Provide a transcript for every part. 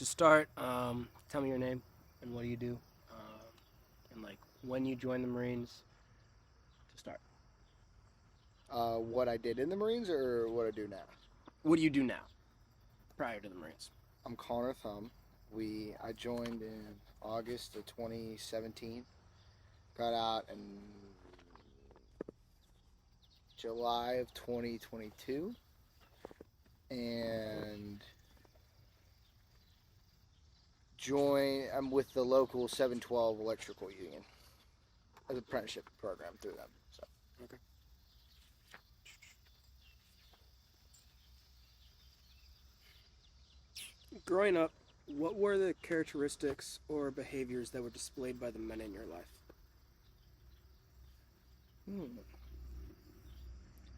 to start, tell me your name and what do you do, and like when you joined the Marines to start. What I did in the Marines or what I do now? What do you do now, prior to the Marines? I'm Sgt Thumb. I joined in August of 2017. Got out in July of 2022, and I'm with the local 712 electrical union as an apprenticeship program through them. So. Okay. Growing up, what were the characteristics or behaviors that were displayed by the men in your life?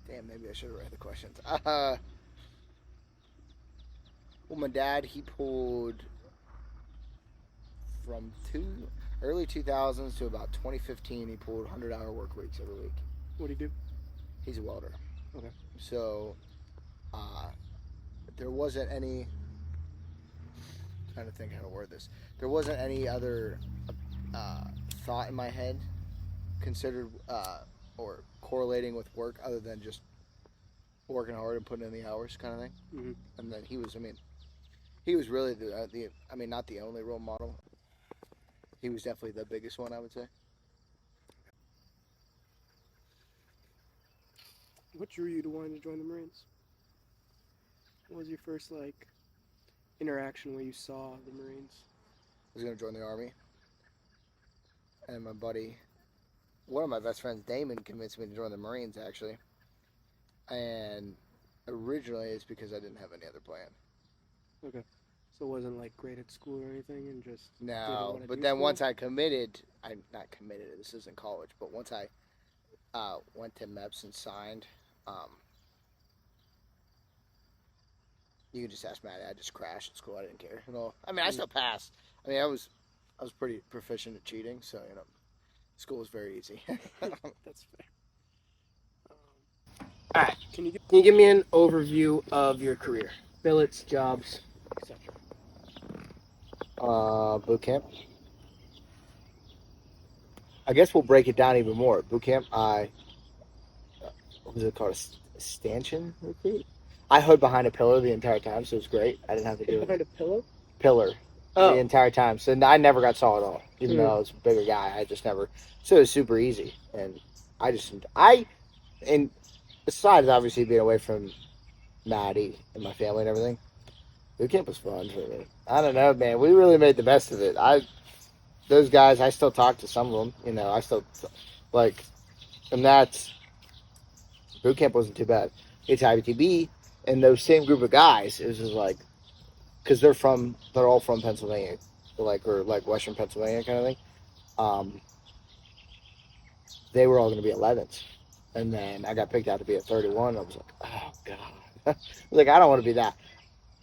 Damn, maybe I should have read the questions. Well, my dad, he pulled from early 2000s to about 2015. He pulled 100-hour work weeks every week. What do you do? He's a welder. Okay. So, there wasn't any. I'm trying to think how to word this. There wasn't any other thought in my head considered or correlating with work other than just working hard and putting in the hours, kind of thing. Mm-hmm. And then he was really not the only role model. He was definitely the biggest one, I would say. What drew you to wanting to join the Marines? What was your first interaction where you saw the Marines? I was going to join the Army. And my buddy, one of my best friends, Damon, convinced me to join the Marines, actually. And originally it's because I didn't have any other plan. Okay. So it wasn't great at school or anything and just... No, but then once I committed, I'm not committed, this isn't college, but once I went to MEPS and signed, you can just ask Maddie, I just crashed in school, I didn't care. I still passed. I was pretty proficient at cheating, so, school was very easy. That's fair. All right, can you give me an overview of your career? Billets, jobs, etc. Boot camp. I guess we'll break it down even more. Boot camp, what was it called? A stanchion recruit? I hid behind a pillar the entire time, so it was great. I didn't have to do it. Behind a pillow? Pillar. Oh. The entire time. So I never got saw at all. Even though I was a bigger guy, I just never. So it was super easy. And and besides obviously being away from Maddie and my family and everything, boot camp was fun for me. I don't know, man. We really made the best of it. Those guys, I still talk to some of them. I still, and that's, boot camp wasn't too bad. It's IBTB, and those same group of guys, it was just because they're all from Pennsylvania, or Western Pennsylvania kind of thing. They were all going to be 11s. And then I got picked out to be a 31. I was like, oh, God. I don't want to be that.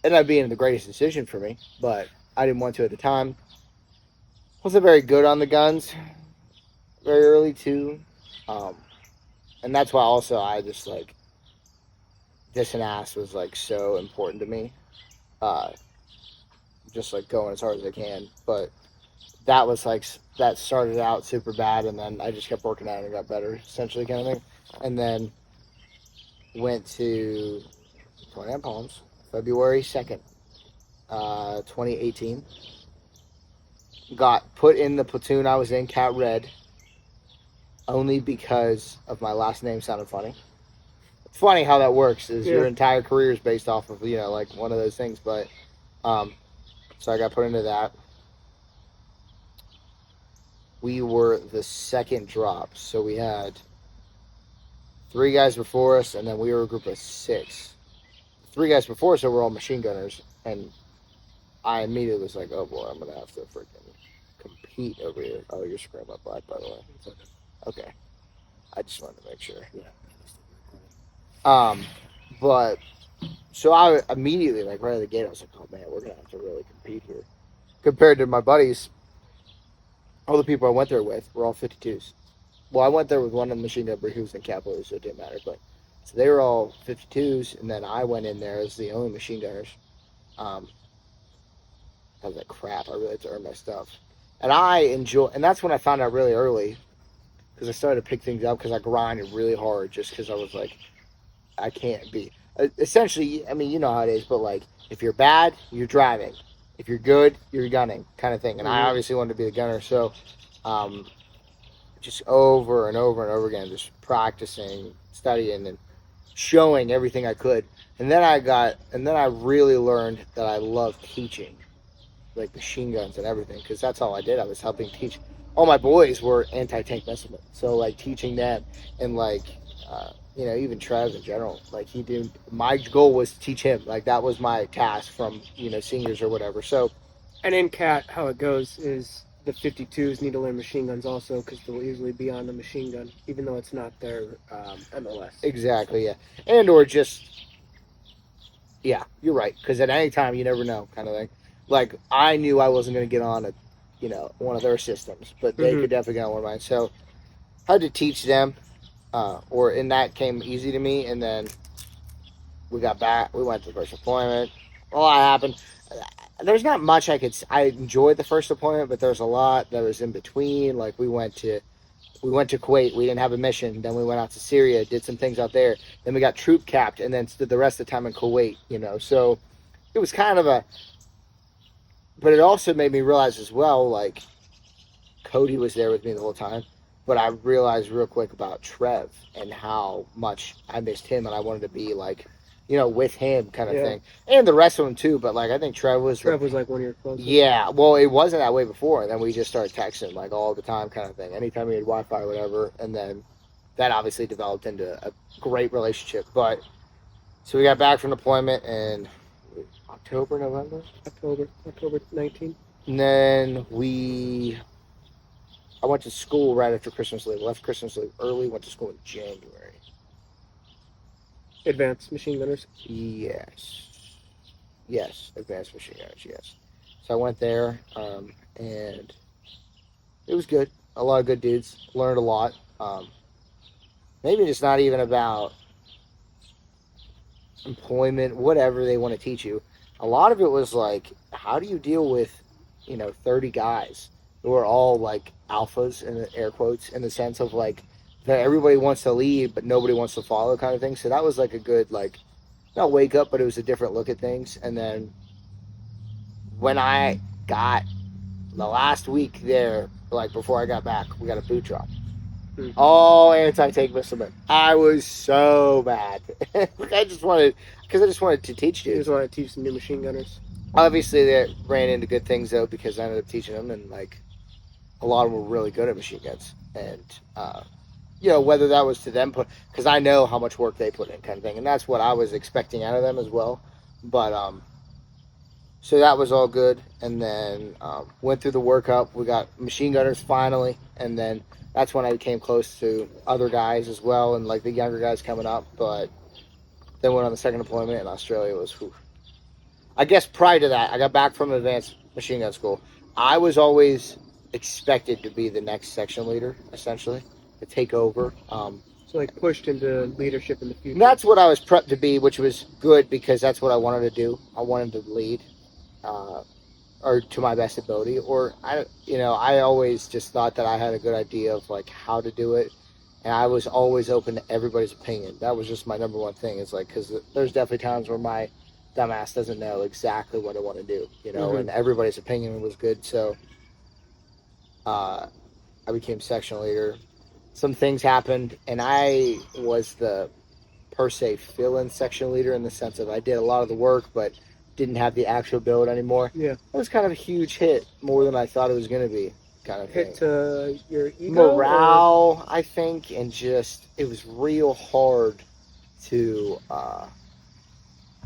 Ended up being the greatest decision for me, but I didn't want to at the time. Wasn't very good on the guns very early, too. And that's why also I just, this and ass was, so important to me. Just, going as hard as I can. But that was, that started out super bad, and then I just kept working at it and got better, essentially, kind of thing. And then went to 29 Palms, February 2nd, 2018. Got put in the platoon I was in, Cat Red, only because of my last name sounded funny. It's funny how that works, is your entire career is based off of, one of those things. But, so I got put into that. We were the second drop, so we had 3 guys before us, and then we were a group of 6. 3 guys before us were all machine gunners, and I immediately was like, oh boy, I'm going to have to freaking compete over here. Oh, you're screwing my black, by the way. Okay. I just wanted to make sure. Yeah. But, so I immediately, right out of the gate, I was like, oh man, we're going to have to really compete here. Compared to my buddies, all the people I went there with were all 52s. Well, I went there with one of the machine gun who was in cavalry, so it didn't matter. But so they were all 52s, and then I went in there as the only machine gunners. I was like, crap, I really have to earn my stuff. And and that's when I found out really early, because I started to pick things up because I grinded really hard just because I was like, I can't be. Essentially, I mean, you know how it is, but like, if you're bad, you're driving. If you're good, you're gunning, kind of thing. And I obviously wanted to be the gunner, so just over and over and over again, just practicing, studying, and showing everything I could. And then I really learned that I love teaching, like machine guns and everything, because that's all I did. I was helping teach. All my boys were anti-tank missilemen, so like teaching them, and like even Trev in general. Like my goal was to teach him. Like that was my task from seniors or whatever. So, and in CAT, how it goes is the 52s need to learn machine guns also, because they'll usually be on the machine gun, even though it's not their MLS. Exactly, yeah, and or just you're right, because at any time you never know, kind of thing. Like I knew I wasn't going to get on one of their systems, but they could definitely get on one of mine. So I had to teach them, and that came easy to me. And then we got back. We went to the first deployment. A lot happened. There's not much I enjoyed the first deployment, but there's a lot that was in between. Like we went to Kuwait. We didn't have a mission. Then we went out to Syria, did some things out there. Then we got troop capped, and then stood the rest of the time in Kuwait. So it was kind of but it also made me realize as well, like Cody was there with me the whole time, but I realized real quick about Trev and how much I missed him, and I wanted to be like, with him kind of thing, and the rest of them too. But like, I think Trev was like one of your closest. Yeah, well, it wasn't that way before, and then we just started texting like all the time, kind of thing. Anytime we had Wi-Fi or whatever, and then that obviously developed into a great relationship. But so we got back from deployment in October 19. And then I went to school right after Christmas leave. Left Christmas leave early, went to school in January. Advanced machine gunners? Yes, advanced machine gunners, yes. So I went there, and it was good. A lot of good dudes. Learned a lot. Maybe it's not even about employment, whatever they want to teach you. A lot of it was like, how do you deal with 30 guys who are all like alphas, in the air quotes, in the sense of like that everybody wants to lead but nobody wants to follow, kind of thing. So that was like a good, like, not wake up, but it was a different look at things. And then when I got the last week there, like before I got back, we got a boot drop. All anti-tank missilemen. I was so mad. I just wanted to teach You dudes. just want to teach some new machine gunners. Obviously, they ran into good things though, because I ended up teaching them, and like a lot of them were really good at machine guns, and whether that was to them because I know how much work they put in, kind of thing, and that's what I was expecting out of them as well. But so that was all good, and then went through the workup. We got machine gunners finally, and then that's when I came close to other guys as well, and like the younger guys coming up. But then went on the second deployment in Australia. It was, I guess prior to that, I got back from advanced machine gun school. I was always expected to be the next section leader, essentially, to take over. So like pushed into leadership in the future. That's what I was prepped to be, which was good because that's what I wanted to do. I wanted to lead, or to my best ability. Or I always just thought that I had a good idea of like how to do it, and I was always open to everybody's opinion. That was just my number one thing. Is like, because there's definitely times where my dumbass doesn't know exactly what I want to do, and everybody's opinion was good. So I became section leader. Some things happened, and I was the per se fill-in section leader, in the sense of I did a lot of the work but didn't have the actual build anymore. Yeah, it was kind of a huge hit, more than I thought it was going to be, kind of hit thing. to your ego, morale, I think, and just it was real hard to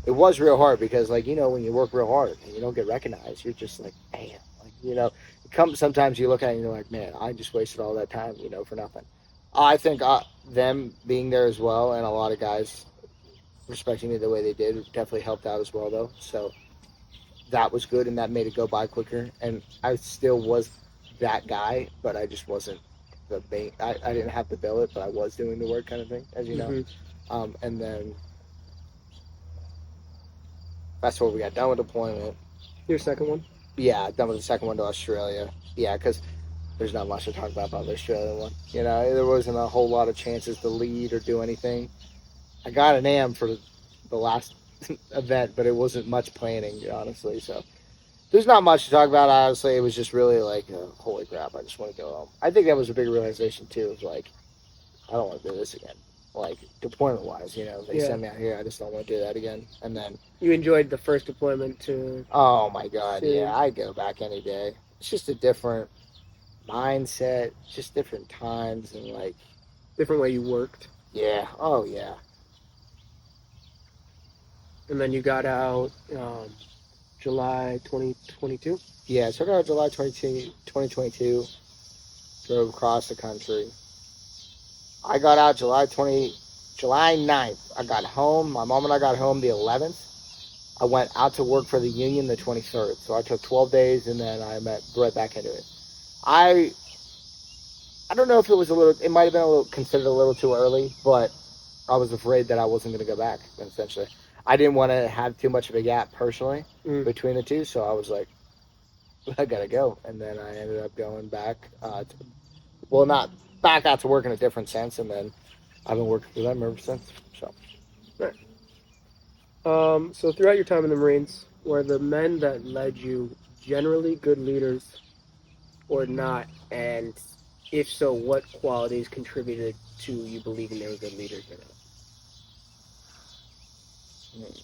it was real hard because, like, when you work real hard and you don't get recognized, you're just like, man, like, sometimes you look at it and you're like, man, I just wasted all that time, for nothing. I think them being there as well, and a lot of guys respecting me the way they did, definitely helped out as well, though. So that was good, and that made it go by quicker. And I still was that guy, but I just wasn't the main. I didn't have to bill it, but I was doing the work, kind of thing, as you know. And then that's where we got done with deployment. Your second one? Yeah, done with the second one to Australia. Yeah, because there's not much to talk about the Australian one. You know, there wasn't a whole lot of chances to lead or do anything. I got an AM for the last event, but it wasn't much planning, honestly. So there's not much to talk about. Honestly, it was just really like, holy crap! I just want to go home. I think that was a big realization too. Of like, I don't want to do this again. Like deployment wise, you know, they sent me out here. I just don't want to do that again. And then You enjoyed the first deployment to. oh my god, to yeah, I'd go back any day. It's just a different mindset, just different times, and like, different way you worked. yeah, oh yeah. And then you got out July 2022. Yeah, so I got out July 2022, drove across the country. I got out July 9th. I got home. My mom and I got home the 11th. I went out to work for the union the 23rd. So I took 12 days and then I met right back into it. I don't know if it was it might have been considered a little too early, but I was afraid that I wasn't going to go back, essentially. I didn't want to have too much of a gap personally between the two, so I was like, I got to go. And then I ended up going back, not back out to work in a different sense, and then I've been working for them ever since. So, right. So throughout your time in the Marines, were the men that led you generally good leaders or not? And if so, what qualities contributed to you believing they were good leaders or not? it's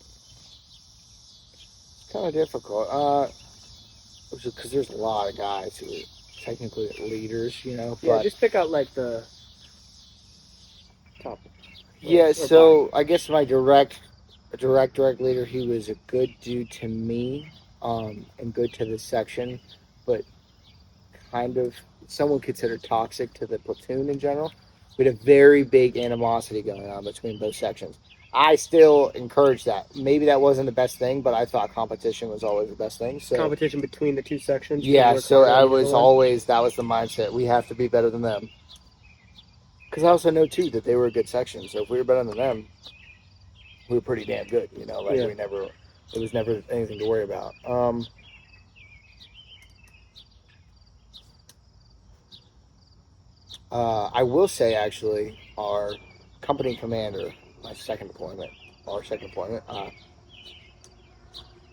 kind of difficult. Because there's a lot of guys who are technically leaders, you know. Yeah, but just pick out like the top. Yeah, so I guess my direct leader, he was a good dude to me, and good to the section, but kind of someone considered toxic to the platoon in general. We had a very big animosity going on between both sections. I still encourage that. Maybe that wasn't the best thing, but I thought competition was always the best thing. So competition between the two sections. yeah, so I was always, that was the mindset. We have to be better than them. Because I also know too that they were a good section. So if we were better than them, we were pretty damn good. You know, like it was never anything to worry about. I will say actually, our company commander, our second deployment,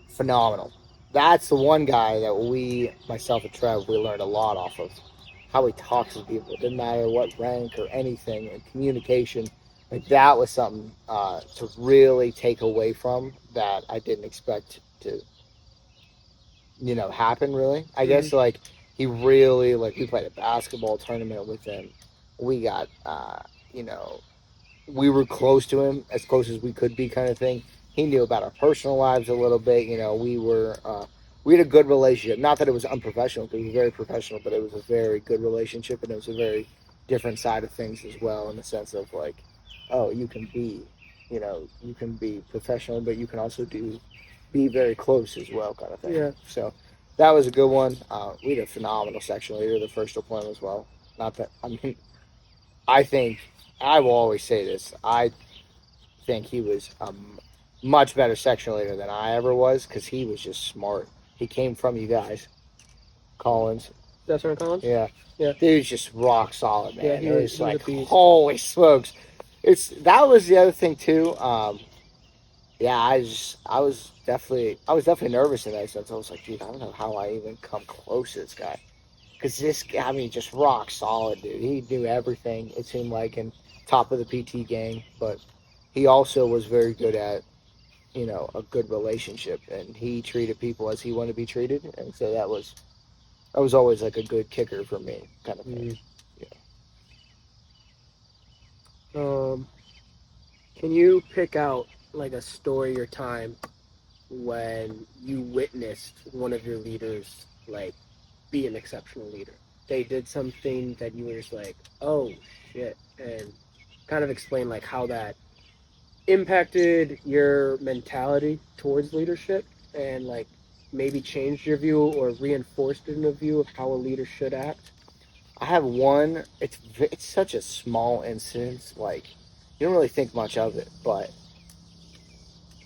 phenomenal. That's the one guy that myself and Trev, we learned a lot off of. How he talks to people. It didn't matter what rank or anything, and communication. Like that was something to really take away from that I didn't expect to, happen really. I guess like he really, like, we played a basketball tournament with him. We got, we were close to him, as close as we could be, kind of thing. He knew about our personal lives a little bit. We had a good relationship. Not that it was unprofessional, because it was very professional, but it was a very good relationship, and it was a very different side of things as well, in the sense of like, oh, you can be professional, but you can also be very close as well, kind of thing. Yeah. So that was a good one. We had a phenomenal section leader the first deployment as well. Not that, I think, I will always say this, I think he was a much better section leader than I ever was, because he was just smart. He came from you guys. Collins. That's our Collins? Yeah. Yeah. Dude's just rock solid, man. Yeah, It was like, a beast. holy smokes. That was the other thing too. Yeah, I was definitely nervous in that sense. I was like, dude, I don't know how I even come close to this guy. Because this guy, just rock solid, dude. He knew everything, it seemed like, and top of the PT gang. But he also was very good at, a good relationship. And he treated people as he wanted to be treated. And so that was always like a good kicker for me, kind of thing. Yeah. Can you pick out like a story or time when you witnessed one of your leaders like be an exceptional leader? They did something that you were just like, oh shit, and kind of explain like how that impacted your mentality towards leadership, and like maybe changed your view or reinforced in a view of how a leader should act. I have one. It's such a small instance. Like, you don't really think much of it, but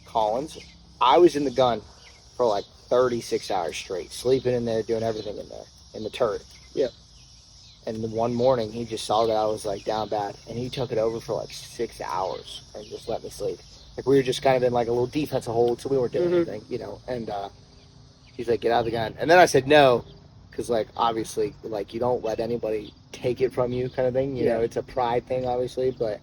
Collins, I was in the gun for like 36 hours straight, sleeping in there, doing everything in there, in the turret. Yeah. And then one morning, he just saw that I was like down bad, and he took it over for like 6 hours and just let me sleep. Like we were just kind of in like a little defensive hold, so we weren't doing anything, you know. And he's like, "Get out of the gun." And then I said no, because like obviously, like you don't let anybody take it from you, kind of thing. You know, it's a pride thing, obviously. But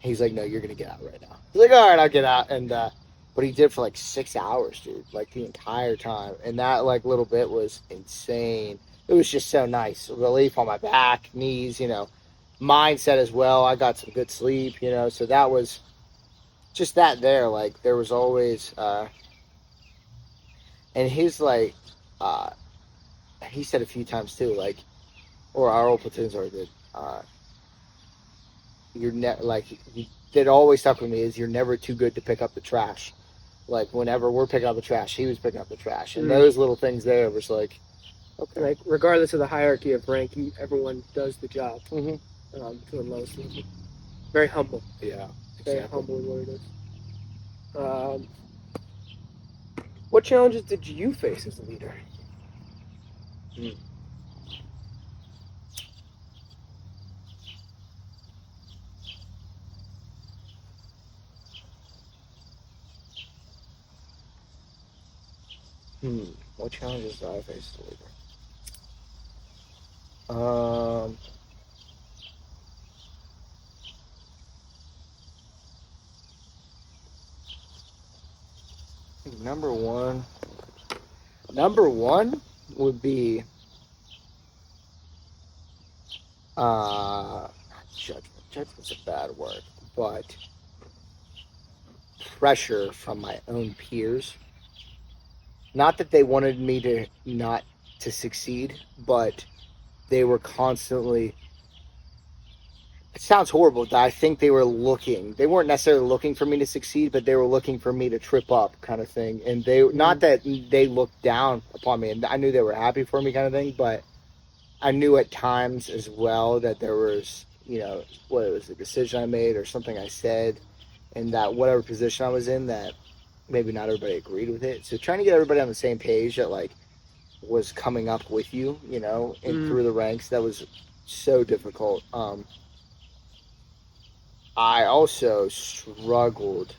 he's like, "No, you're gonna get out right now." He's like, "All right, I'll get out." And but he did for like 6 hours, dude, like the entire time. And that like little bit was insane. It was just so nice. Relief on my back, knees, you know, mindset as well. I got some good sleep, you know, so that was just that there. Like, there was always, and his, like, he said a few times too, like, or our old platoons already did, that always stuck with me is you're never too good to pick up the trash. Like, whenever we're picking up the trash, he was picking up the trash. And those little things there was like, okay. Like, regardless of the hierarchy of rank, everyone does the job to the lowest level. Very humble. Yeah. Very humble in what it is. What challenges did you face as a leader? What challenges did I face as a leader? Number one would be judgment. Judgment's a bad word, but pressure from my own peers. Not that they wanted me to not to succeed, but they were constantly. It sounds horrible. I think they weren't necessarily looking for me to succeed, but they were looking for me to trip up, kind of thing. And not that they looked down upon me, and I knew they were happy for me, kind of thing, but I knew at times as well that there was, you know, whether it was a decision I made or something I said, and that whatever position I was in, that maybe not everybody agreed with it. So trying to get everybody on the same page that, like, was coming up with you, you know, and through the ranks, that was so difficult. I also struggled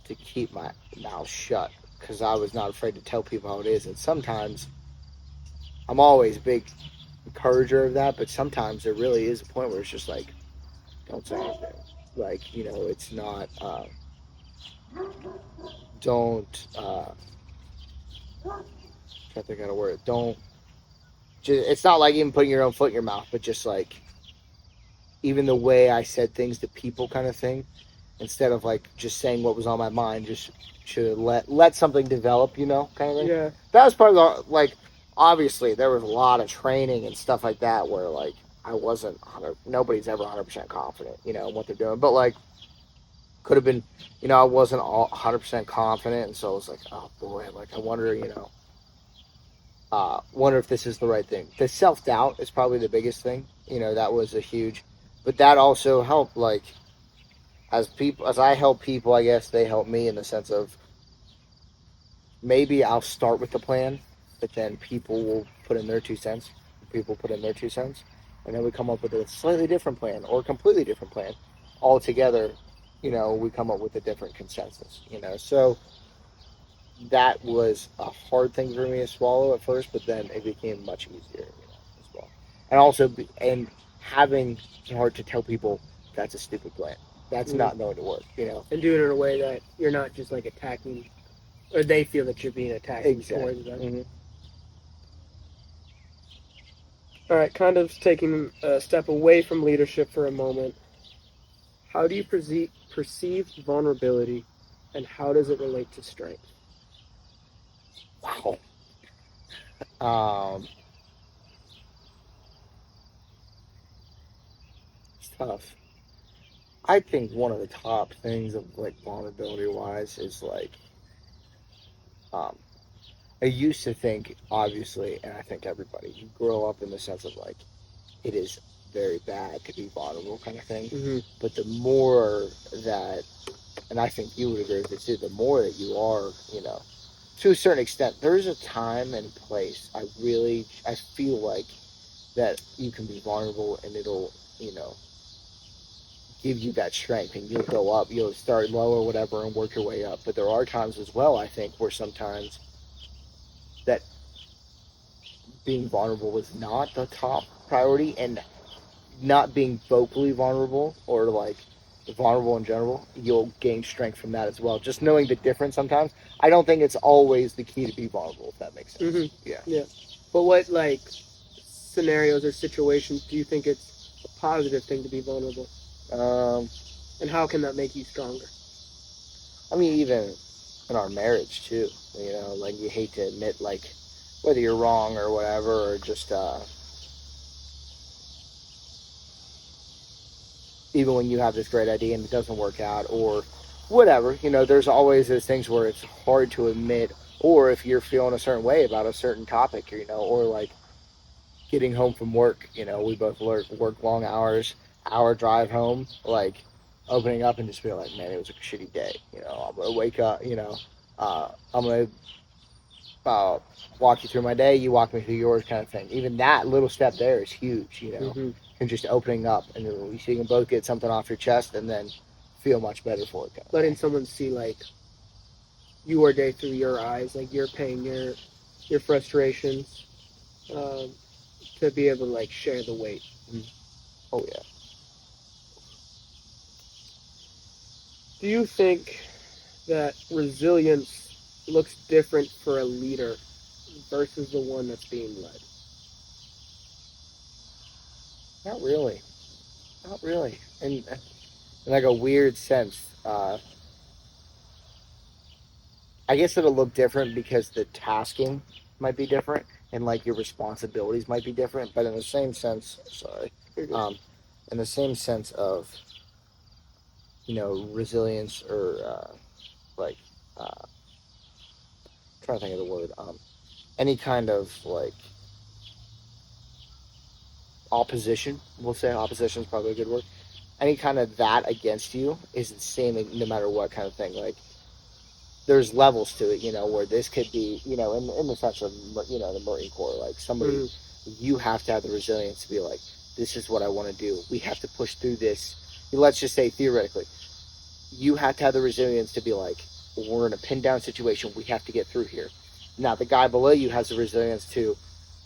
to keep my mouth shut because I was not afraid to tell people how it is. And sometimes, I'm always a big encourager of that, but sometimes there really is a point where it's just like, don't say anything. Like, you know, it's not, I think I got a word. It's not like even putting your own foot in your mouth, but just like, even the way I said things to people, kind of thing, instead of like just saying what was on my mind, just should let something develop, you know, kind of thing. Yeah. That was part of the, like, obviously there was a lot of training and stuff like that where like I wasn't nobody's ever 100% confident, you know, in what they're doing, but like could have been, you know, I wasn't all 100% confident, and so I was like, oh boy, like I wonder, you know, wonder if this is the right thing. The self-doubt is probably the biggest thing, you know, that was a huge. But that also helped, like, as I help people, I guess they help me in the sense of maybe I'll start with the plan, but then people will put in their 2 cents. People put in their 2 cents, and then we come up with a slightly different plan or a completely different plan. All together, you know, we come up with a different consensus, you know. So that was a hard thing for me to swallow at first, but then it became much easier, you know, as well. And also, having the heart to tell people that's a stupid plan. That's not going to work, you know. And doing it in a way that you're not just like attacking, or they feel that you're being attacked. Exactly. All right, kind of taking a step away from leadership for a moment. How do you perceive vulnerability, and how does it relate to strength? Wow. It's tough. I think one of the top things of like vulnerability wise is like, I used to think, obviously, and I think everybody, you grow up in the sense of like, it is very bad to be vulnerable, kind of thing. But the more that, and I think you would agree with this too, the more that you are, you know, to a certain extent, there's a time and place. I feel like that you can be vulnerable and it'll, give you that strength and you'll go up. You'll start low or whatever and work your way up. But there are times as well, I think, where sometimes that being vulnerable is not the top priority, and not being vocally vulnerable or like vulnerable in general, you'll gain strength from that as well. Just knowing the difference sometimes. I don't think it's always the key to be vulnerable, if that makes sense. Mm-hmm. Yeah. Yeah. But what like scenarios or situations do you think it's a positive thing to be vulnerable? And how can that make you stronger? I mean, even in our marriage too, like you hate to admit like whether you're wrong or whatever, or just even when you have this great idea and it doesn't work out or whatever, there's always those things where it's hard to admit, or if you're feeling a certain way about a certain topic, or like getting home from work, we both work long hours, hour drive home, like opening up and just be like, man, it was a shitty day. I'm going to wake up, I'm going to walk you through my day, you walk me through yours, kind of thing. Even that little step there is huge, Mm-hmm. and just opening up, and you can both get something off your chest and then feel much better for it. Letting someone see like your day through your eyes, like your pain, your frustrations, to be able to like share the weight. Oh yeah. Do you think that resilience looks different for a leader versus the one that's being led? Not really. Not really. In like a weird sense. I guess it'll look different because the tasking might be different and like your responsibilities might be different. But in the same sense, in the same sense of, resilience or like, trying to think of the word, any kind of like opposition, we'll say opposition is probably a good word. Any kind of that against you is the same no matter what kind of thing. Like, there's levels to it, where this could be, in the sense of, the Marine Corps, like somebody, you have to have the resilience to be like, this is what I want to do. We have to push through this. Let's just say theoretically, you have to have the resilience to be like, we're in a pinned down situation. We have to get through here. Now, the guy below you has the resilience to,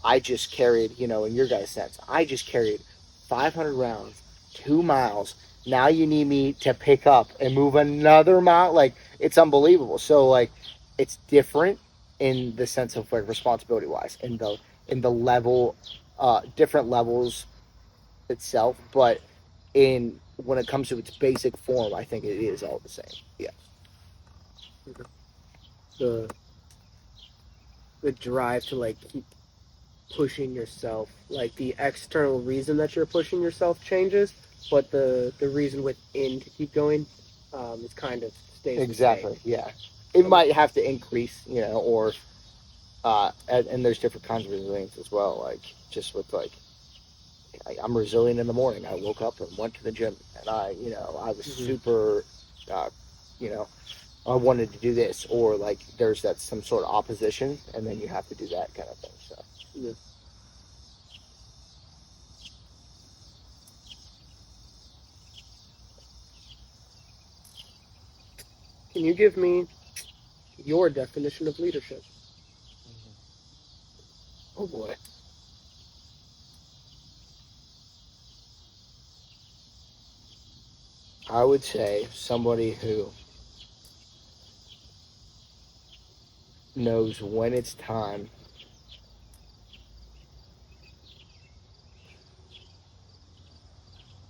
I just carried, in your guys' sense, I just carried 500 rounds, 2 miles. Now you need me to pick up and move another mile. Like, it's unbelievable. So, like, it's different in the sense of, like, responsibility wise, in the level, different levels itself. But when it comes to its basic form, I think it is all the same. Yeah. The drive to like keep pushing yourself, like the external reason that you're pushing yourself changes, but the reason within to keep going is kind of stays Exactly. the same. Yeah. It might have to increase, or and there's different kinds of resilience as well. Like, just with like, I'm resilient in the morning. I woke up and went to the gym, and I was super, I wanted to do this, or like there's that some sort of opposition, and then you have to do that kind of thing. So. Yeah. Can you give me your definition of leadership? Oh boy. I would say somebody who knows when it's time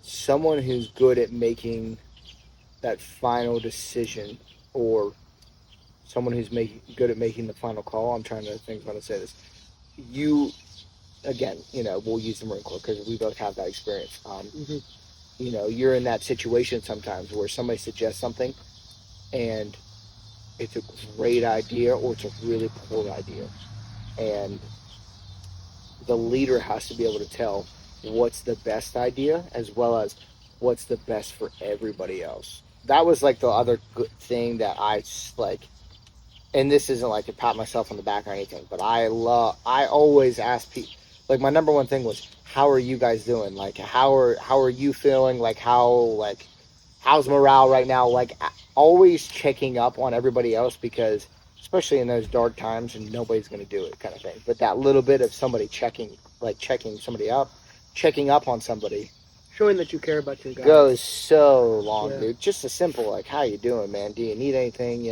someone who's good at making that final decision, or someone who's good at making the final call. I'm trying to think how to say this. You, again, we'll use the Marine Corps because we both have that experience. You're in that situation sometimes where somebody suggests something and it's a great idea or it's a really poor idea. And the leader has to be able to tell what's the best idea as well as what's the best for everybody else. That was like the other good thing that I like and this isn't like to pat myself on the back or anything, but I always ask people, like my number one thing was, how are you guys doing? Like, how are you feeling? Like, how's morale right now? Like, always checking up on everybody else, because especially in those dark times and nobody's going to do it kind of thing. But that little bit of somebody checking somebody up, checking up on somebody Showing that you care about your goes guys. so long, Yeah. dude. Just a simple, like, how you doing, man? Do you need anything?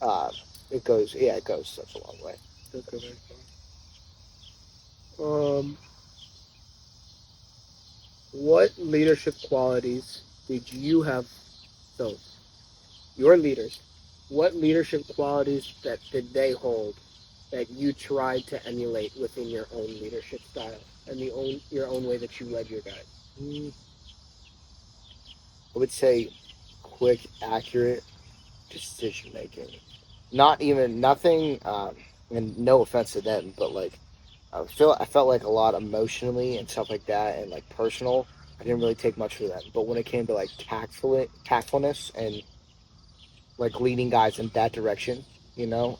Uh, it goes such a long way. Does go very far. What leadership qualities did you have? So, your leaders, what leadership qualities that did they hold that you tried to emulate within your own leadership style and your own way that you led your guys? I would say quick, accurate decision making. Not even nothing, and no offense to them, but like I felt like a lot emotionally and stuff like that, and like personal. I didn't really take much for them, but when it came to like tactfulness and like leading guys in that direction, you know,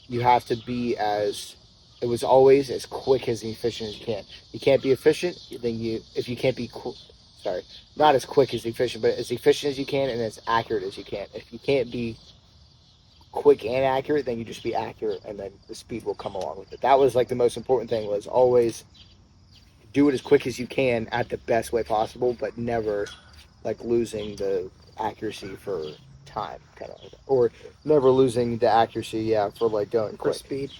you have to be as it was always as quick as efficient as you can. You can't be efficient, then you if you can't be sorry, not as quick as efficient, but as efficient as you can and as accurate as you can. If you can't be quick and accurate, then you just be accurate, and then the speed will come along with it. That was like the most important thing, was always do it as quick as you can at the best way possible, but never like losing the accuracy for time, kind of, or never losing the accuracy, yeah, for like going For quick. speed.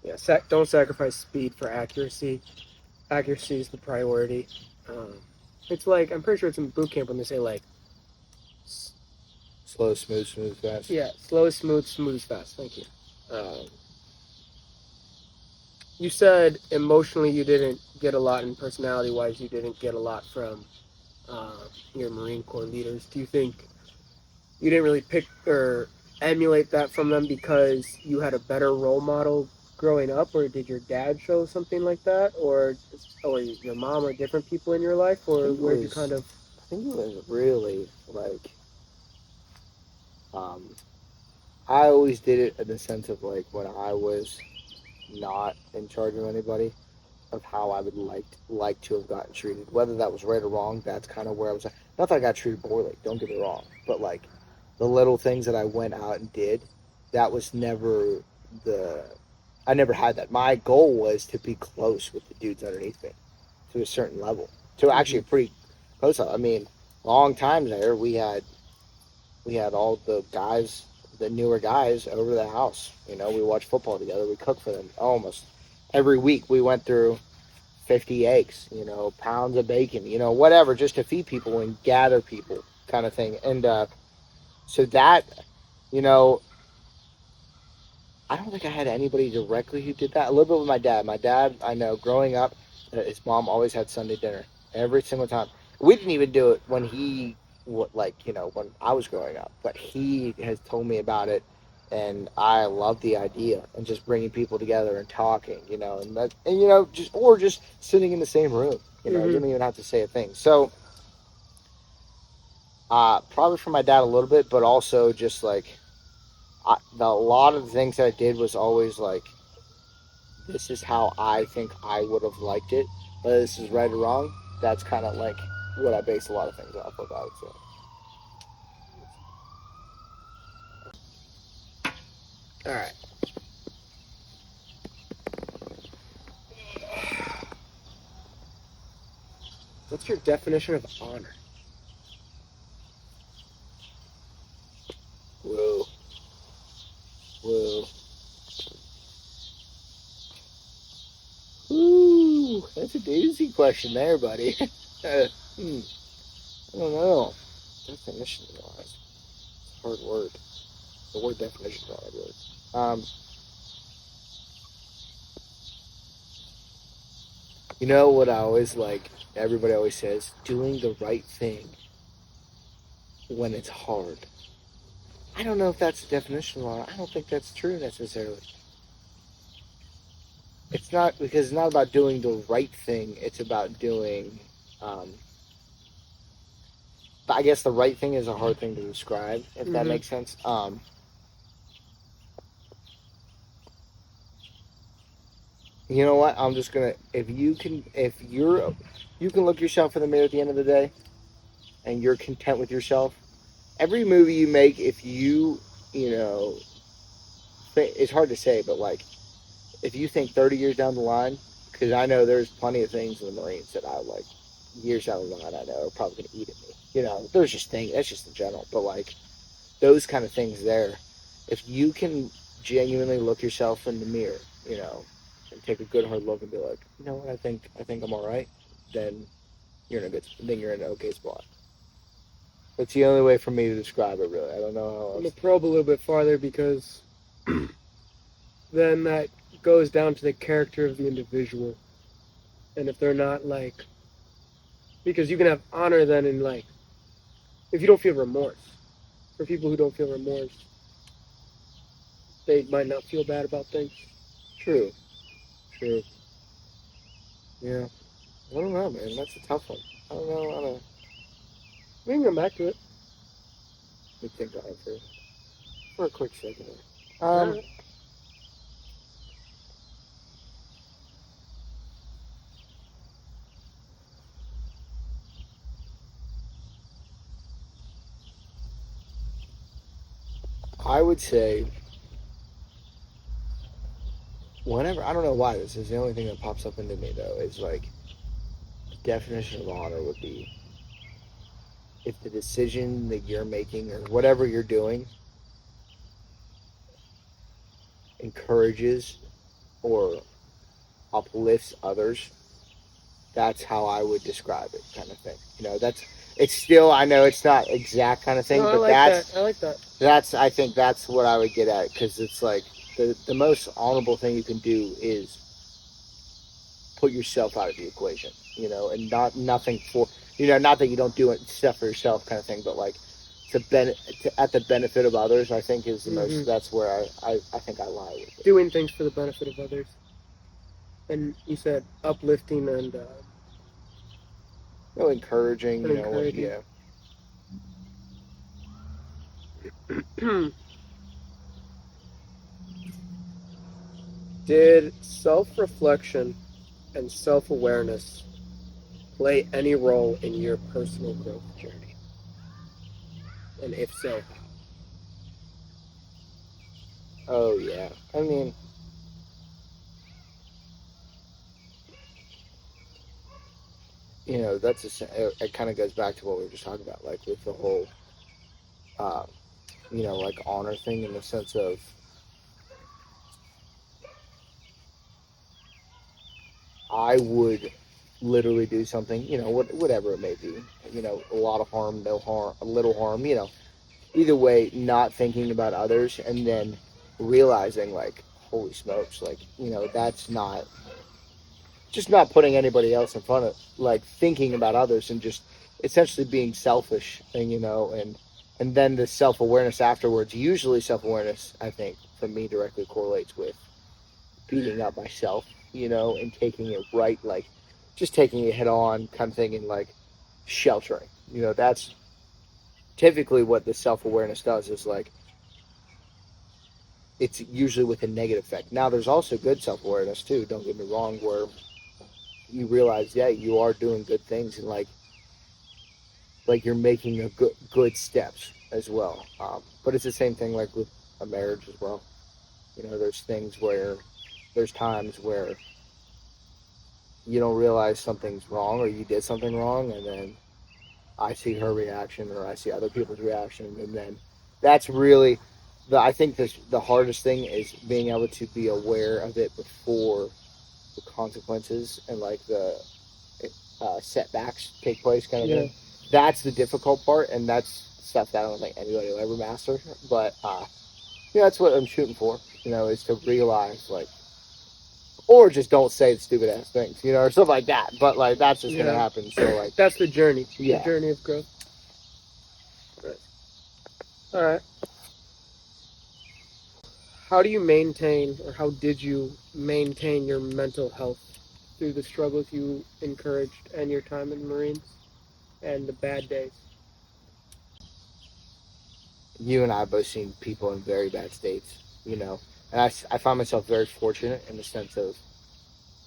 Yeah, don't sacrifice speed for accuracy. Accuracy is the priority. Um, it's like, I'm pretty sure it's in boot camp when they say, like, Slow, smooth, fast. yeah, slow, smooth, fast. Thank you. Um, you said emotionally you didn't get a lot, and personality wise you didn't get a lot from your Marine Corps leaders. Do you think you didn't really pick or emulate that from them because you had a better role model growing up, or did your dad show something like that, or your mom, or different people in your life, or where'd you kind of? I think it was really like um, I always did it in the sense of like when I was not in charge of anybody, of how I would like to have gotten treated. Whether that was right or wrong, that's kind of where I was at. Not that I got treated poorly, don't get me wrong, but like the little things that I went out and did, that was never the. I never had that. My goal was to be close with the dudes underneath me to a certain level, to actually Mm-hmm. a pretty close. I mean, long time there, we had all the guys, the newer guys, over the house. You know, we watched football together. We cooked for them almost every week. We went through 50 eggs, pounds of bacon, whatever, just to feed people and gather people, kind of thing. And so that, you know, I don't think I had anybody directly who did that. A little bit with my dad. My dad, I know, growing up, his mom always had Sunday dinner every single time. We didn't even do it when when I was growing up, but he has told me about it, and I love the idea and just bringing people together and talking, just sitting in the same room. You Mm-hmm. don't even have to say a thing. So, probably from my dad a little bit, but also just like a lot of the things that I did was always like, this is how I think I would have liked it. Whether this is right or wrong, that's kind of like what I base a lot of things off of, I would say. All right. What's your definition of honor? Whoa, whoa. Ooh, that's a doozy question there, buddy. I don't know. Definition wise, it's a hard word. The word definition is a hard word. You know what I always like? Everybody always says, doing the right thing when it's hard. I don't know if that's the definition of honor. I don't think that's true necessarily. It's not, because it's not about doing the right thing. It's about doing, um, I guess the right thing is a hard thing to describe, if that makes sense. You know what? I'm just gonna. You can look yourself in the mirror at the end of the day, and you're content with yourself. Every movie you make, if you know, it's hard to say, but like, if you think 30 years down the line, because I know there's plenty of things in the Marines that I like years down the line I know are probably gonna eat at me. You know, there's just things. That's just in general, but like those kind of things there. If you can genuinely look yourself in the mirror, you know, and take a good hard look and be like, you know what, I think I'm all right, then you're in an okay spot. That's the only way for me to describe it, really. I don't know how I'm else. gonna probe a little bit farther because then that goes down to the character of the individual, and if they're not like, because you can have honor then in like, if you don't feel remorse. For people who don't feel remorse, they might not feel bad about things. True. Yeah. I don't know, man. That's a tough one. I don't know. We can come back to it. Let me think on it for a quick second. Alright. I would say whenever, I don't know why this is the only thing that pops up into me though, is like the definition of honor would be if the decision that you're making or whatever you're doing encourages or uplifts others. That's how I would describe it, kind of thing. You know, it's still, I know it's not exact kind of thing, No, I but like that. I like that. I think that's what I would get at, because it's like the most honorable thing you can do is put yourself out of the equation, you know, and nothing for, you know, not that you don't do it stuff for yourself kind of thing, but like at the benefit of others, I think is the most, that's where I think I lie with it. Doing things for the benefit of others. And you said uplifting and No, encouraging, you know, encouraging. yeah. Did self-reflection and self-awareness play any role in your personal growth journey? And if so, how? Oh yeah. I mean, you know, it kind of goes back to what we were just talking about, like with the whole, uh, you know, like honor thing in the sense of I would literally do something, you know, whatever it may be, you know, a lot of harm, no harm, a little harm, you know, either way, not thinking about others and then realizing like, holy smokes, like, you know, that's not just not putting anybody else in front of, like thinking about others and just essentially being selfish, and you know, and then the self-awareness afterwards. Usually self-awareness, I think, for me directly correlates with beating up myself, you know, and taking it right, like just taking it head on kind of thing, and like sheltering, you know. That's typically what the self-awareness does, is like it's usually with a negative effect. Now there's also good self-awareness too, don't get me wrong, where you realize, yeah, you are doing good things, and like you're making a good steps as well. But it's the same thing like with a marriage as well. You know, there's times where you don't realize something's wrong or you did something wrong, and then I see her reaction or I see other people's reaction, and then that's really I think the hardest thing is being able to be aware of it before the consequences and like the setbacks take place, kind of thing. That's the difficult part, and that's stuff that I don't think anybody will ever master. But yeah, that's what I'm shooting for. You know, is to realize like, or just don't say stupid ass things, you know, or stuff like that. But like that's just gonna happen. So like that's the journey. Yeah. The journey of growth. Right. All right. How do you maintain, or how did you maintain your mental health through the struggles you encouraged and your time in the Marines and the bad days? you and I have both seen people in very bad states, and I find myself very fortunate in the sense of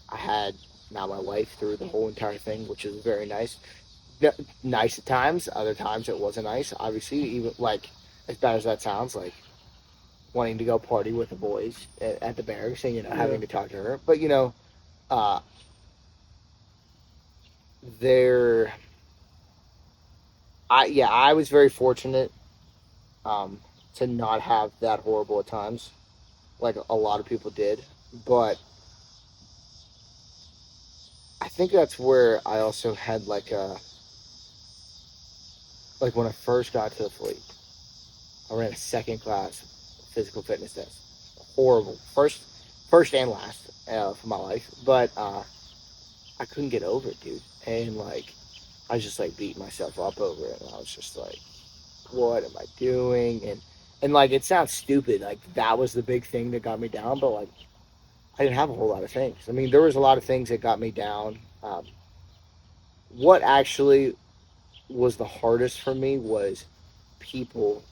I had now my wife through the whole entire thing, which is very nice. Nice at times, other times it wasn't nice. Obviously, even like as bad as that sounds, like wanting to go party with the boys at the barracks and Yeah. having to talk to her. But uh, there, I was very fortunate um, to not have that horrible at times, like a lot of people did. But I think that's where I also had like when I first got to the fleet, I ran a second class physical fitness test. Horrible, first and last for my life, but I couldn't get over it, dude. And like I was just like beating myself up over it, and I was just like, what am I doing? And like it sounds stupid, like that was the big thing that got me down, but like I didn't have a whole lot of things. I mean, there was a lot of things that got me down. What actually was the hardest for me was people,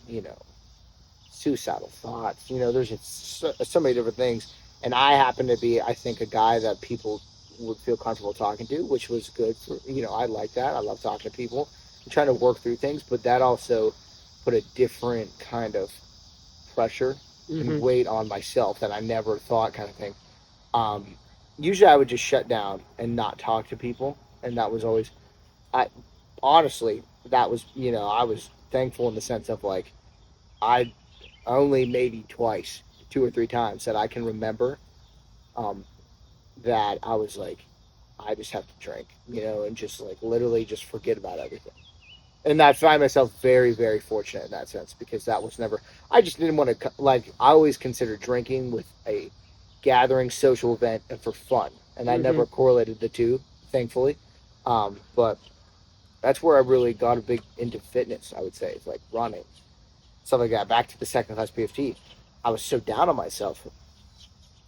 suicidal thoughts. There's just so many different things. And I happen to be, I think, a guy that people would feel comfortable talking to, which was good for, I like that. I love talking to people and trying to work through things. But that also put a different kind of pressure Mm-hmm. and weight on myself that I never thought kind of thing. Um, Usually I would just shut down and not talk to people. And that was always, I honestly, that was, I was thankful in the sense of like, I only maybe twice, two or three times that I can remember um, that I was like, I just have to drink, and just like literally just forget about everything. And I find myself very, very fortunate in that sense because that was never, I just didn't want to, like, I always considered drinking with a gathering social event and for fun. And I Mm-hmm. never correlated the two, thankfully. But that's where I really got a big into fitness, I would say. It's like running, stuff like that. Back to the second class PFT. I was so down on myself.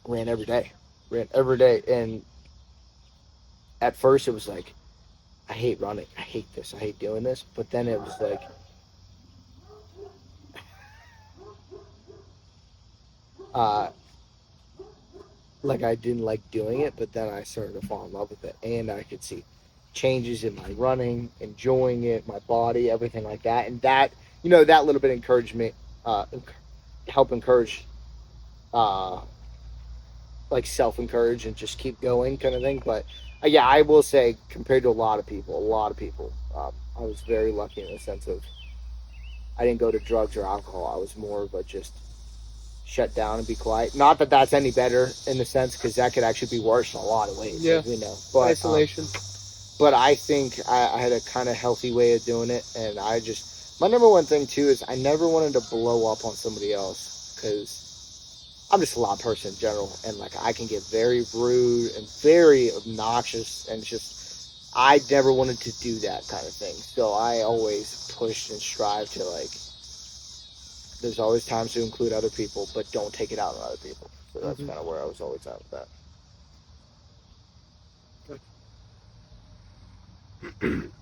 Ran every day. Ran every day. And at first it was like, I hate running. I hate this. I hate doing this. But then it was uh, like I didn't like doing it, but then I started to fall in love with it. And I could see changes in my running, enjoying it, my body, everything like that. And that, that little bit encouraged me, uh, help encourage uh, like self encourage and just keep going kind of thing. But yeah, I will say compared to a lot of people, I was very lucky in the sense of I didn't go to drugs or alcohol. I was more of a just shut down and be quiet. Not that that's any better in the sense because that could actually be worse in a lot of ways, Yeah. as we know. Isolation. But I think I had a kind of healthy way of doing it, and I just my number one thing too is I never wanted to blow up on somebody else because I'm just a loud person in general, and like I can get very rude and very obnoxious, and just I never wanted to do that kind of thing. So I always pushed and strive to like. There's always times to include other people, but don't take it out on other people. So that's Mm-hmm. kind of where I was always at with that.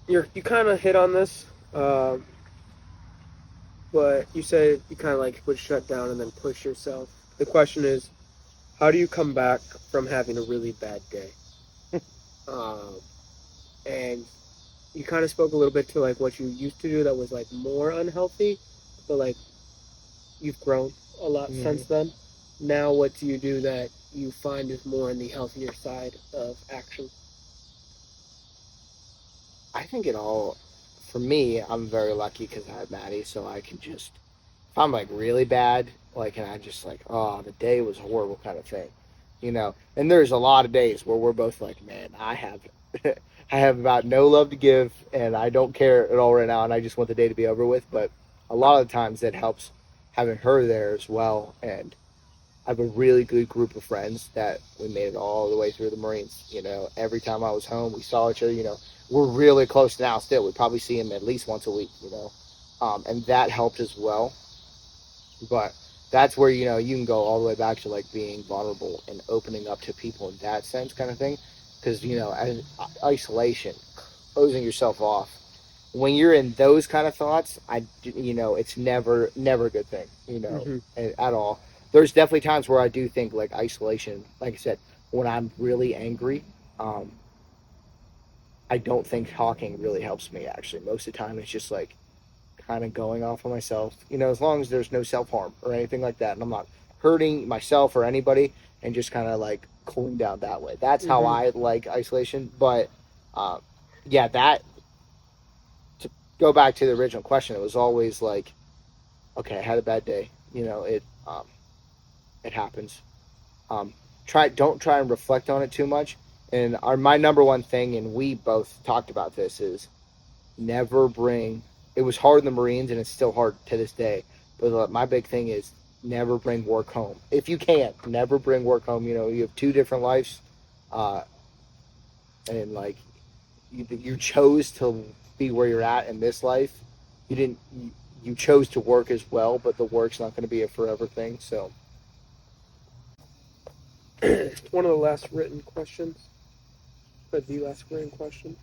You kind of hit on this, but you said you kind of like would shut down and then push yourself. The question is, how do you come back from having a really bad day? Um, and you kind of spoke a little bit to like what you used to do that was like more unhealthy, but like you've grown a lot Mm-hmm. since then. Now, what do you do that you find is more on the healthier side of action? I think it all, for me, I'm very lucky because I have Maddie, so I can just, if I'm like really bad, like, and I just like, oh, the day was horrible kind of thing, And there's a lot of days where we're both like, man, I have, I have about no love to give, and I don't care at all right now, and I just want the day to be over with. But a lot of the times it helps having her there as well, and I have a really good group of friends that we made it all the way through the Marines. Every time I was home, we saw each other. We're really close now still. We probably see him at least once a week, and that helped as well. But that's where, you can go all the way back to like being vulnerable and opening up to people in that sense kind of thing. Because, isolation, closing yourself off when you're in those kind of thoughts, it's never a good thing, Mm-hmm. at all. There's definitely times where I do think like isolation, like I said, when I'm really angry, um, I don't think talking really helps me actually. Most of the time it's just like kind of going off on myself, as long as there's no self harm or anything like that, and I'm not hurting myself or anybody, and just kind of like cooling down that way. That's how Mm-hmm. I like isolation. But um, yeah, that to go back to the original question, it was always like, okay, I had a bad day. It happens. Um, don't try and reflect on it too much. And my number one thing, and we both talked about this, is never bring. It was hard in the Marines, and it's still hard to this day. But my big thing is never bring work home. If you can, never bring work home. You have two different lives, uh, and like you chose to be where you're at in this life. You didn't. You chose to work as well, but the work's not going to be a forever thing. So, One of the last written questions, or the last written question.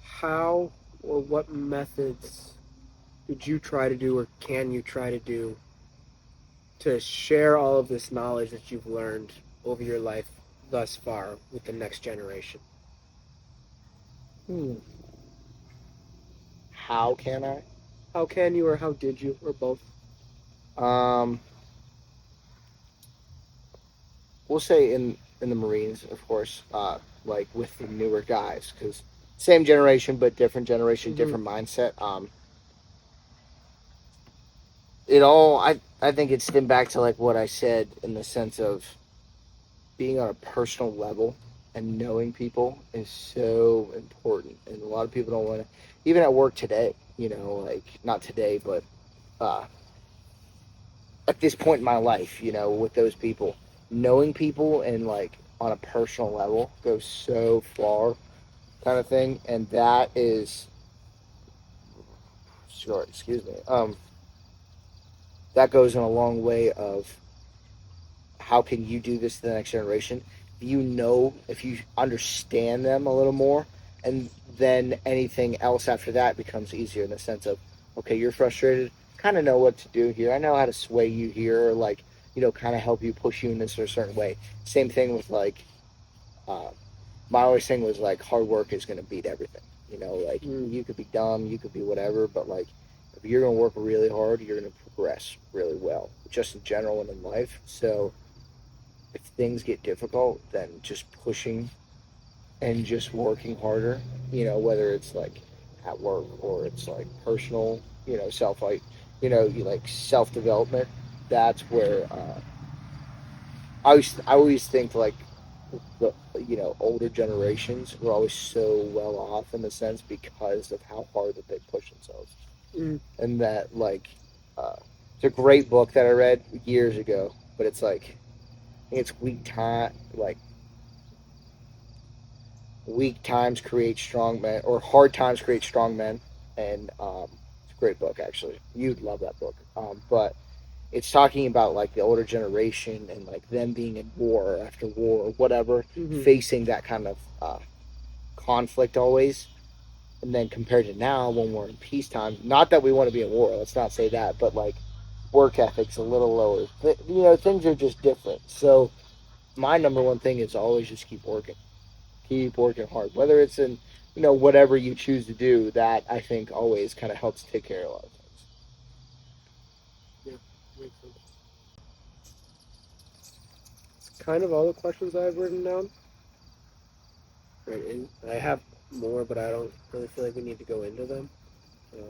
How or what methods did you try to do, or can you try to do, to share all of this knowledge that you've learned over your life thus far with the next generation? hmm, how can I? How can you, or how did you, or both? Um, we'll say in the Marines, of course, like with the newer guys, because same generation but different generation, Mm-hmm. different mindset. I think it stemmed back to like what I said in the sense of being on a personal level and knowing people is so important, and a lot of people don't want to. Even at work today, like not today, but uh, at this point in my life, with those people, knowing people and like on a personal level goes so far, kind of thing, and that is, sure, excuse me, that goes in a long way of how can you do this to the next generation. If you understand them a little more, and then anything else after that becomes easier in the sense of, okay, you're frustrated, kind of know what to do here. I know how to sway you here, or like, kind of help you, push you in this or a certain way. Same thing with like, uh, my always thing was like, hard work is going to beat everything. Like Mm. you could be dumb, you could be whatever, but like if you're going to work really hard, you're going to progress really well, just in general and in life. So if things get difficult, then just pushing and just working harder, whether it's like at work or it's like personal, self like, you like self development. That's where I always think like the older generations were always so well off in the sense because of how hard that they push themselves, Mm. and that like uh, it's a great book that I read years ago, but it's like I think it's weak times create strong men, or hard times create strong men, and it's a great book actually. You'd love that book. But it's talking about like the older generation and like them being in war after war or whatever, Mm-hmm. facing that kind of conflict always. And then compared to now when we're in peacetime, not that we want to be in war, let's not say that, but like work ethic's a little lower. Things are just different. So my number one thing is always just keep working hard, whether it's in whatever you choose to do. That I think always kind of helps take care of a lot of things. Yeah, makes sense. It's kind of all the questions I've written down. Right, and I have more, but I don't really feel like we need to go into them. Uh,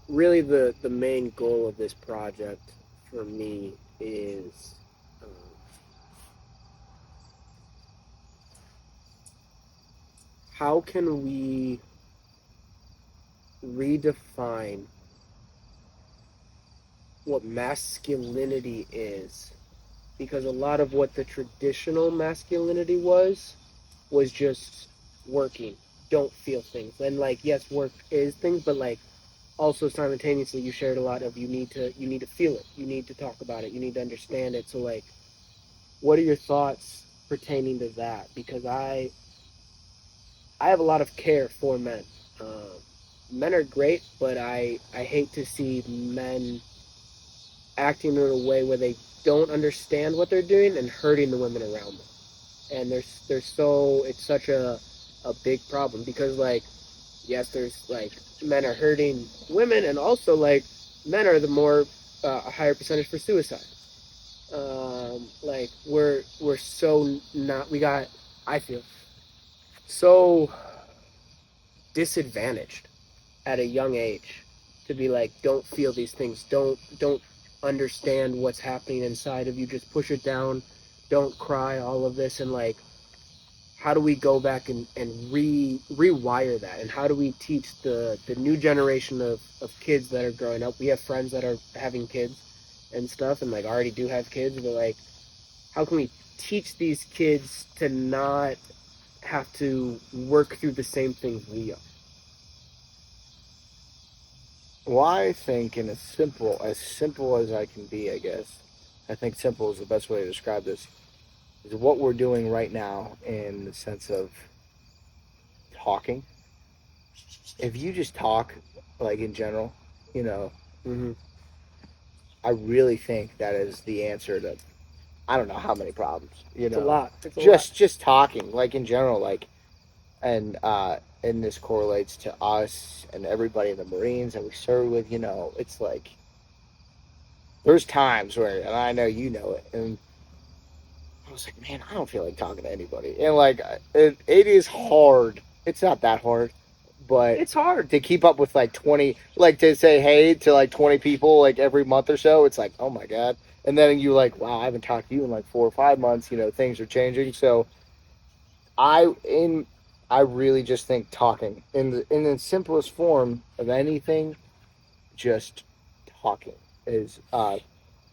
Really, the main goal of this project for me is how can we redefine what masculinity is, because a lot of what the traditional masculinity was just working, don't feel things, and like yes, work is things, but like also simultaneously you shared a lot of you need to feel it, you need to talk about it, you need to understand it. So like, what are your thoughts pertaining to that? Because I have a lot of care for men. Um, Men are great, but I hate to see men acting in a way where they don't understand what they're doing and hurting the women around them. And there's so it's such a big problem because like yes, there's like men are hurting women, and also like men are the more a higher percentage for suicide. Like we're so not we got I feel so disadvantaged at a young age to be like don't feel these things, don't understand what's happening inside of you, just push it down, don't cry, all of this. And like how do we go back and rewire that, and how do we teach the new generation of kids that are growing up? We have friends that are having kids and stuff and like already do have kids, but like how can we teach these kids to not have to work through the same things we are? Well, I think in as simple as I can be, I guess. I think simple is the best way to describe this. Is what we're doing right now in the sense of talking. If you just talk, like in general, you know, Mm-hmm. I really think that is the answer to I don't know how many problems. You It's a know, lot. It's a lot. just talking, like in general, like and this correlates to us and everybody in the Marines that we serve with. You know, it's like there's times where, and I know you know it, and I was like, man, I don't feel like talking to anybody. And like, it is hard. It's not that hard, but It's hard. to keep up with like 20, like to say hey to like 20 people like every month or so, it's like, oh my God. And then you like, wow, I haven't talked to you in like 4 or 5 months. You know, things are changing. So I, in, I really just think talking in the simplest form of anything, just talking is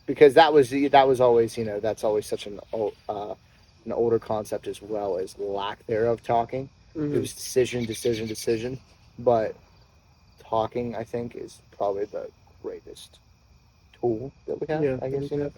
because that was always that's always such an older concept as well as lack thereof talking. It Mm-hmm. was decision, but talking I think is probably the greatest tool that we have. Yeah, I we guess have.